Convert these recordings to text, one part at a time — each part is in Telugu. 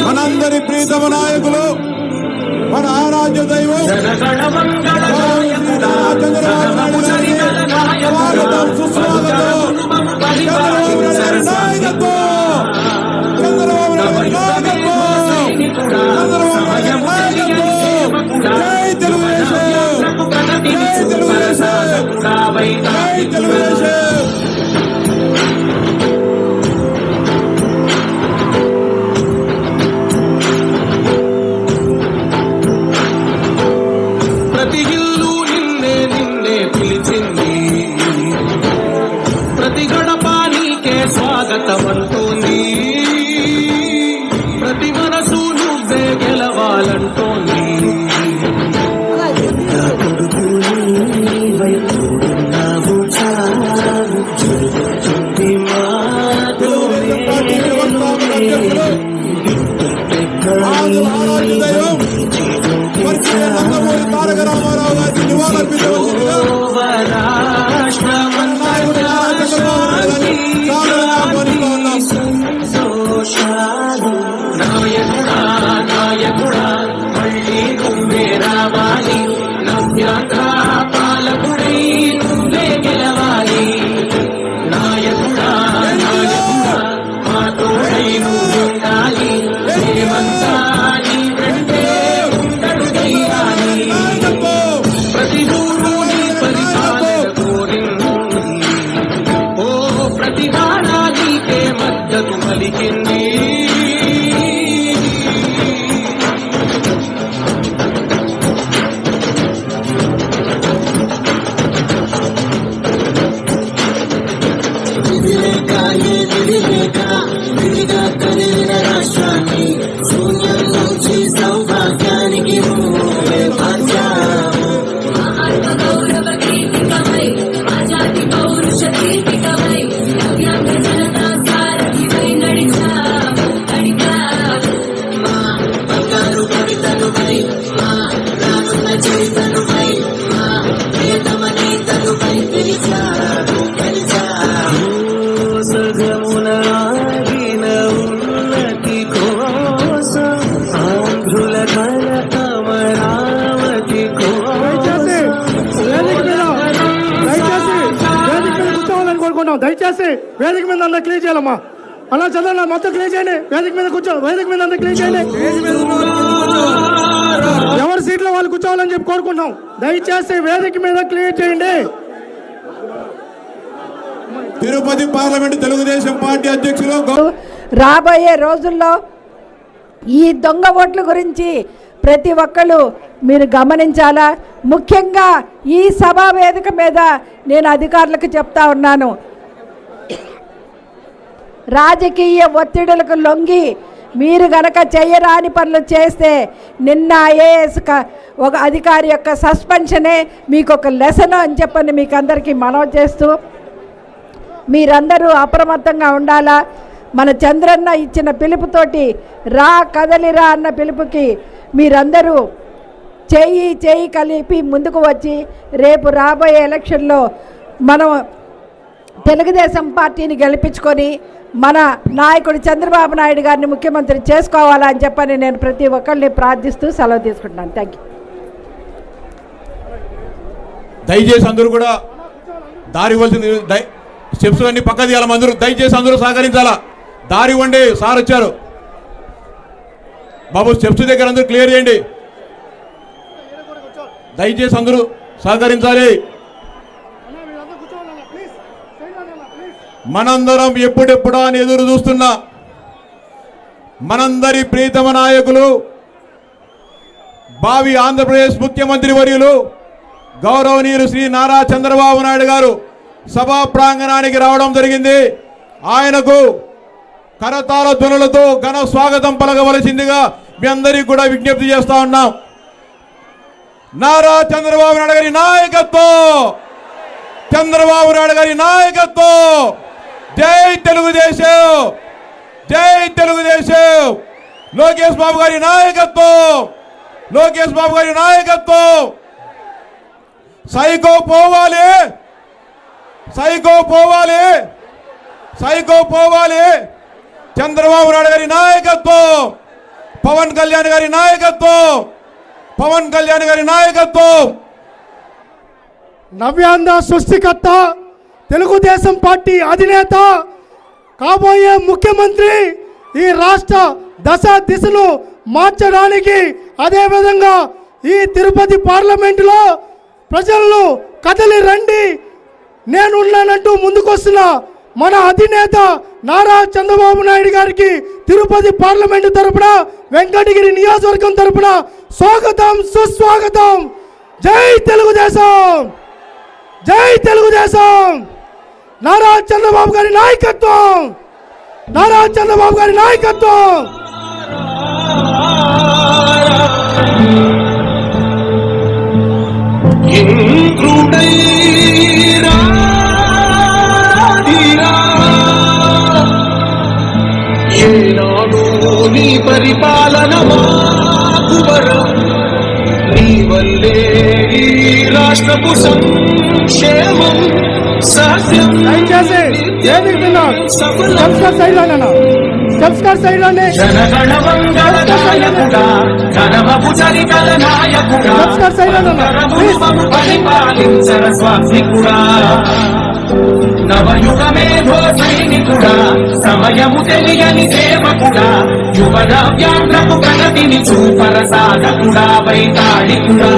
మనందరి ప్రీతమ నాయకులు మన ఆరాధ్య దైవం చంద్రబాబు నాయుడు స్వాగతం సుస్వాగతం. చంద్రబాబు నాయుడు నాయకత్వం, చంద్రబాబు నాయుడు నాయకత్వం, చంద్రబాబు నాయుడు నాయకత్వం. జై తెలుగుదేశం, జై తెలుగుదేశం, జై తెలుగుదేశం. స్వాగతమంటోంది ప్రతి మనసు నువ్వే గెలవాలంటోంది. తారక రామారావు గారికి నివాళులర్పించవలసిందిగా నాయకుడా నాయకుడా మళ్ళీ నువ్వే రావాలి, నవ్యాంధ్ర పాలకుడై నువ్వే గెలవాలి. నాయకుడా నాయకుడా మా తోడై నువ్వుండాలి, మేమంతా నీ వెంటే ఉండడు చేయాలి. ప్రతి ఊరు నీ పరిపాలన కోరింది, ఓ ప్రతి వారా నీకే మద్దతు పలికింది. విడిగా కలిగిన రాష్ట్రాన్ని శూన్యం నుంచి సౌభాగ్యానికి గౌరవ కీర్తికమై ఆజాది పౌరుష కీర్తికమై నవ్యాంధ్ర జనతా సారథివై నడిచావు మా బంగారు కవితనుపై మా రానున్న చరితనుపై మా ప్రియతమ నేతనుపై పిలిచారు సగమునాగిన ఉన్నతి కోసం ఆంధ్రుల కల అమరావతి కోరుకుంటాం. దయచేసి వేదిక మీద అందరూ క్లియర్ చేయాలమ్మా. అలా చదవండి, మొత్తం క్లియర్ చేయండి. వేదిక మీద కూర్చో, వేదిక మీద అందరూ క్లియర్ చేయండి. ఎవరి సీట్లో వాళ్ళు కూర్చోవాలని చెప్పి కోరుకుంటాం. దయచేసి వేదిక మీద క్లియర్ చేయండి. తిరుపతి పార్లమెంట్ తెలుగుదేశం పార్టీ అధ్యక్షులు రాబోయే రోజుల్లో ఈ దొంగ ఓట్ల గురించి ప్రతి ఒక్కళ్ళు మీరు గమనించాలా. ముఖ్యంగా ఈ సభా వేదిక మీద నేను అధికారులకు చెప్తా ఉన్నాను, రాజకీయ ఒత్తిడులకు లొంగి మీరు గనక చేయరాని పనులు చేస్తే నిన్న ఐఏఎస్ ఒక అధికారి యొక్క సస్పెన్షనే మీకు ఒక లెసన్ అని చెప్పని మీకు అందరికీ మనవి చేస్తూ మీరందరూ అప్రమత్తంగా ఉండాలా. మన చంద్రన్న ఇచ్చిన పిలుపుతోటి రా కదలిరా అన్న పిలుపుకి మీరందరూ చేయి కలిపి ముందుకు వచ్చి రేపు రాబోయే ఎలక్షన్లో మనం తెలుగుదేశం పార్టీని గెలిపించుకొని మన నాయకుడు చంద్రబాబు నాయుడు గారిని ముఖ్యమంత్రి చేసుకోవాలని చెప్పని నేను ప్రతి ఒక్కరిని ప్రార్థిస్తూ సెలవు తీసుకుంటున్నాను. Thank you. దయచేసి అందరూ కూడా దారి ఇవ్వాల్సింది, స్టెప్స్ అన్ని పక్క తీయాలి. అందరూ దయచేసి అందరూ సహకరించాలా. దారి ఇవ్వండి, సార్ వచ్చారు. బాబు స్టెప్స్ దగ్గర అందరూ క్లియర్ చేయండి. దయచేసి అందరూ సహకరించాలి. మనందరం ఎప్పుడెప్పుడా అని ఎదురు చూస్తున్నా మనందరి ప్రీతమ నాయకులు భావి ఆంధ్రప్రదేశ్ ముఖ్యమంత్రి వర్యులు గౌరవనీయులు శ్రీ నారా చంద్రబాబు నాయుడు గారు సభా ప్రాంగణానికి రావడం జరిగింది. ఆయనకు కరతాళ ధ్వనులతో ఘన స్వాగతం పలకవలసిందిగా మీ అందరికీ కూడా విజ్ఞప్తి చేస్తా ఉన్నాం. నారా చంద్రబాబు నాయుడు గారి నాయకత్వం, చంద్రబాబు నాయుడు గారి నాయకత్వం. జై తెలుగుదేశం, జై తెలుగుదేశం. లోకేష్ బాబు గారి నాయకత్వం, లోకేష్ బాబు గారి నాయకత్వం. సైకో పోవాలి, సైకో పోవాలి. సైకో పోవాలి. చంద్రబాబు నాయుడు గారి నాయకత్వం, పవన్ కళ్యాణ్ గారి నాయకత్వం, పవన్ కళ్యాణ్ గారి నాయకత్వం. నవ్యాంధ్ర సృష్టికర్త, తెలుగుదేశం పార్టీ అధినేత, కాబోయే ముఖ్యమంత్రి, ఈ రాష్ట్ర దశ దిశను మార్చడానికి, అదేవిధంగా ఈ తిరుపతి పార్లమెంటులో ప్రజలను కదలి రండి, నేనున్నానంటూ ముందుకొస్తున్న మన అధినేత నారా చంద్రబాబు నాయుడు గారికి తిరుపతి పార్లమెంటు తరపున, వెంకటగిరి నియోజకవర్గం తరపున స్వాగతం, సుస్వాగతం. జై తెలుగుదేశం, జై తెలుగుదేశం. నారా చంద్రబాబు గారి నాయకత్వం, నారా చంద్రబాబు గారి నాయకత్వం. ఏనాడు నీ పరిపాలన మాకువరం, నీ వల్లే ఈ రాష్ట్రపు సంక్షేమం సత్యం. దయచేసి ఏది విన్నా సంస్కార్ సైడ్లోనేనా, సంస్కార్ సైడ్లోనే జనగణ మంగళనాయకుడా, ఘనమపు చరితల నాయకుడా, సంస్కార్ సైడ్లోనేనా కరమును పరిపాలించర స్వామికుడా, నవయుగమేధో సైనికుడా, సమయము తెలియని సేవకుడా, యువన వ్యాంధ్రపు ప్రగతిని చూపర సాధకుడా, వైతాళికుడా.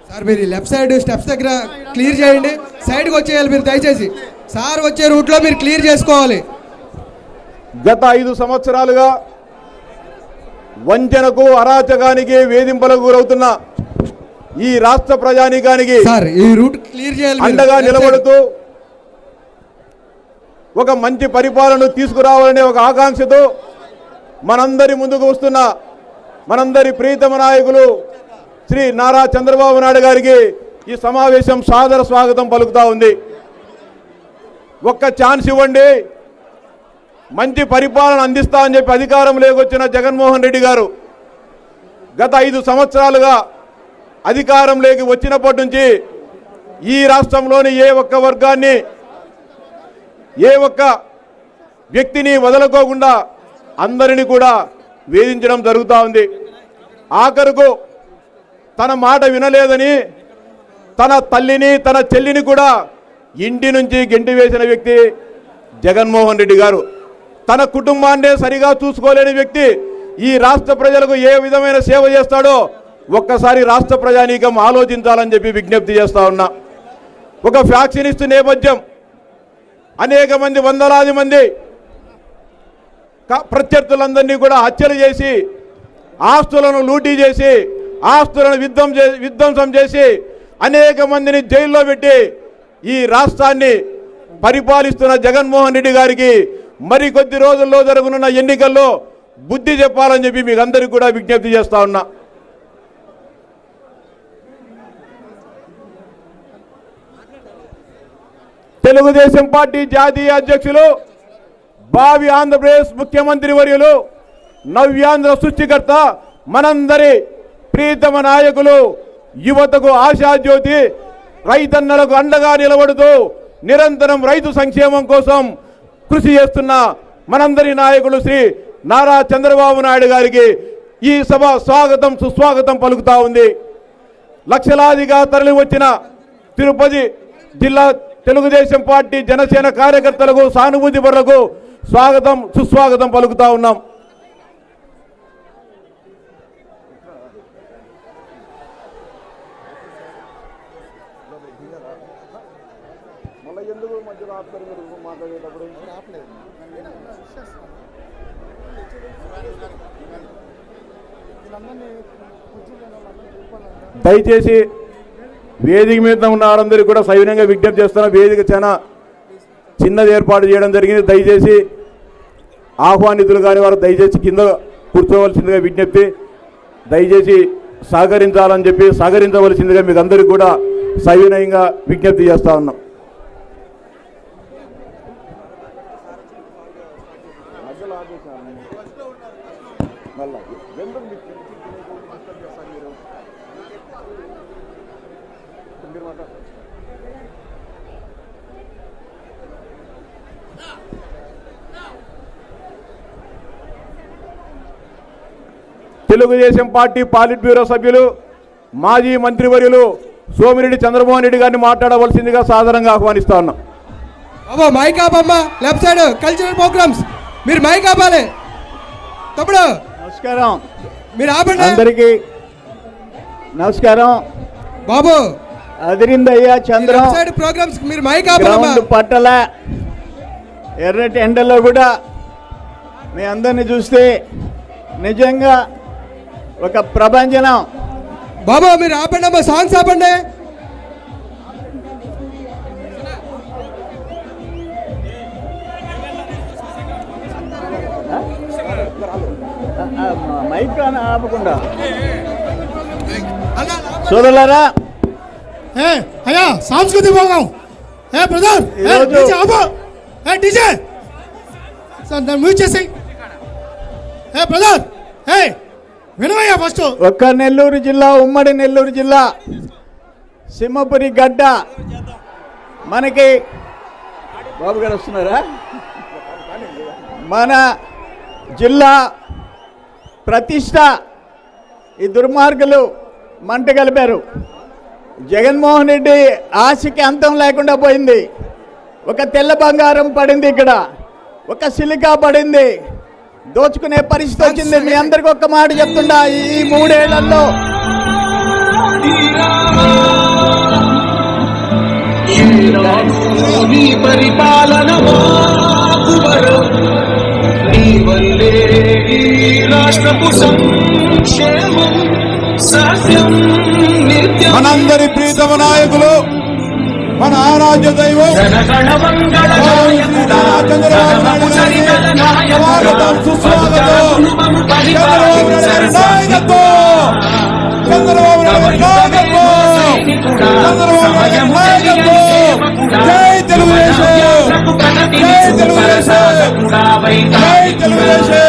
సార్ మీరు లెఫ్ట్ సైడ్ స్టెప్స్ దగ్గర క్లియర్ చేయండి, సైడ్కి వచ్చేయాలి మీరు దయచేసి. సార్ వచ్చే రూట్లో మీరు క్లియర్ చేసుకోవాలి. గత 5 సంవత్సరాలుగా వంచనకు, అరాచకానికి, వేధింపులకు గురవుతున్న ఈ రాష్ట్ర ప్రజానీకానికి సార్ ఈ రూట్ క్లియర్ చేయాలి. అండగా నిలబడుతూ ఒక మంచి పరిపాలన తీసుకురావాలనే ఒక ఆకాంక్షతో మనందరి ముందుకు వస్తున్న మనందరి ప్రీతమ నాయకులు శ్రీ నారా చంద్రబాబు నాయుడు గారికి ఈ సమావేశం సాదర స్వాగతం పలుకుతా ఉంది. ఒక్క ఛాన్స్ ఇవ్వండి, మంచి పరిపాలన అందిస్తామని చెప్పి అధికారం లేకొచ్చిన జగన్మోహన్ రెడ్డి గారు గత 5 సంవత్సరాలుగా అధికారంలోకి వచ్చినప్పటి నుంచి ఈ రాష్ట్రంలోని ఏ ఒక్క వర్గాన్ని, ఏ ఒక్క వ్యక్తిని వదలుకోకుండా అందరినీ కూడా వేధించడం జరుగుతూ ఉంది. ఆఖరుకు తన మాట వినలేదని తన తల్లిని, తన చెల్లిని కూడా ఇంటి నుంచి గెంటి వేసిన వ్యక్తి జగన్మోహన్ రెడ్డి గారు. తన కుటుంబాన్నే సరిగా చూసుకోలేని వ్యక్తి ఈ రాష్ట్ర ప్రజలకు ఏ విధమైన సేవ చేస్తాడో ఒక్కసారి రాష్ట్ర ప్రజానీకం ఆలోచించాలని చెప్పి విజ్ఞప్తి చేస్తా ఉన్నా. ఒక ఫ్యాక్షనిస్ట్ నేపథ్యం, అనేక మంది, వందలాది మంది ప్రత్యర్థులందరినీ కూడా హత్యలు చేసి, ఆస్తులను లూటీ చేసి, ఆస్తులను విధ్వంసం చేసి, అనేక మందిని జైల్లో పెట్టి ఈ రాష్ట్రాన్ని పరిపాలిస్తున్న జగన్మోహన్ రెడ్డి గారికి మరికొద్ది రోజుల్లో జరగనున్న ఎన్నికల్లో బుద్ధి చెప్పాలని చెప్పి మీకు అందరికీ కూడా విజ్ఞప్తి చేస్తా ఉన్నా. తెలుగుదేశం పార్టీ జాతీయ అధ్యక్షులు, భావి ఆంధ్రప్రదేశ్ ముఖ్యమంత్రి వర్యులు, నవ్యాంధ్ర సృష్టికర్త, మనందరి ప్రీతమ నాయకులు, యువతకు ఆశాజ్యోతి, రైతన్నలకు అండగా నిలబడుతూ నిరంతరం రైతు సంక్షేమం కోసం కృషి చేస్తున్న మనందరి నాయకులు శ్రీ నారా చంద్రబాబు నాయుడు గారికి ఈ సభ స్వాగతం, సుస్వాగతం పలుకుతా ఉంది. లక్షలాదిగా తరలి వచ్చిన తిరుపతి జిల్లా తెలుగుదేశం పార్టీ, జనసేన కార్యకర్తలకు, సానుభూతి పరులకు స్వాగతం, సుస్వాగతం పలుకుతా ఉన్నాం. దయచేసి వేదిక మీద ఉన్న వారందరికీ కూడా సవినయంగా విజ్ఞప్తి చేస్తున్నా. వేదిక చాలా చిన్నది ఏర్పాటు చేయడం జరిగింది. దయచేసి ఆహ్వానితులు కాని వారు దయచేసి కింద కూర్చోవలసిందిగా విజ్ఞప్తి. దయచేసి సహకరించాలని చెప్పి సహకరించవలసిందిగా మీకు అందరికీ కూడా సవినయంగా విజ్ఞప్తి చేస్తా ఉన్నాం. తెలుగుదేశం పార్టీ పాలిట్ బ్యూరో సభ్యులు మాజీ మంత్రివర్యులు సోమిరెడ్డి చంద్రమోహన్ రెడ్డి గారిని మాట్లాడవలసిందిగా సాధారణంగా ఆహ్వానిస్తా ఉన్నాం. బాబా మైక్ ఆపమ్మా. లెఫ్ట్ సైడ్ కల్చరల్ ప్రోగ్రామ్స్ మీరు మైక్ ఆపాలి. తప్పుడు నమస్కారం మీరు ఆపండి. అందరికీ నమస్కారం. బాబు అదిరిందయ్యా చంద్రం. లెఫ్ట్ సైడ్ ప్రోగ్రామ్స్ మీరు మైక్ ఆపమ్మా. గ్రౌండ్ పట్టల ఎర్రటి ఎండలో కూడా మీ అందరిని చూస్తే నిజంగా ఒక ప్రభంజనం. బాబా మీరు ఆపండి అమ్మా. సాంగ్స్ ఆపండి. మైక్ అని ఆపకుండా సోదరులారా, అయ్యా సాంస్కృతిక భాగం బ్రదర్ డీజే సార్ దాన్ని మ్యూట్ చేసాయి. బ్రదర్ వినవయ్యా ఫస్ట్. ఒక్క నెల్లూరు జిల్లా, ఉమ్మడి నెల్లూరు జిల్లా సింహపురి గడ్డ మనకి బాబు గారు వస్తున్నారా? మన జిల్లా ప్రతిష్ట ఈ దుర్మార్గులు మంట కలిపారు. జగన్మోహన్ రెడ్డి ఆశకి అంతం లేకుండా పోయింది. ఒక తెల్ల బంగారం పడింది, ఇక్కడ ఒక సిలికా పడింది. దోచుకునే పరిస్థితి వచ్చింది. మీ అందరికి ఒక్క మాట చెప్తుండా, ఈ 3 ఏళ్లలో నీ పరిపాలన నీ వల్లే ఈ రాష్ట్రపు సంక్షేమం సత్యం నిత్యం. మనందరి ప్రీతమ నాయకులు, మన ఆరాధ్య దైవం జనగణ మంగళ నాయకుడా, చంద్రబాబు నాయుడు గారికి స్వాగతం, సుస్వాగతం. చంద్రబాబు నాయుడు గారి నాయకత్వం, చంద్రబాబు నాయుడు గారి నాయకత్వం, చంద్రబాబు నాయుడు గారి నాయకత్వం. జై తెలుగుదేశం, జై తెలుగుదేశం, జై తెలుగుదేశం.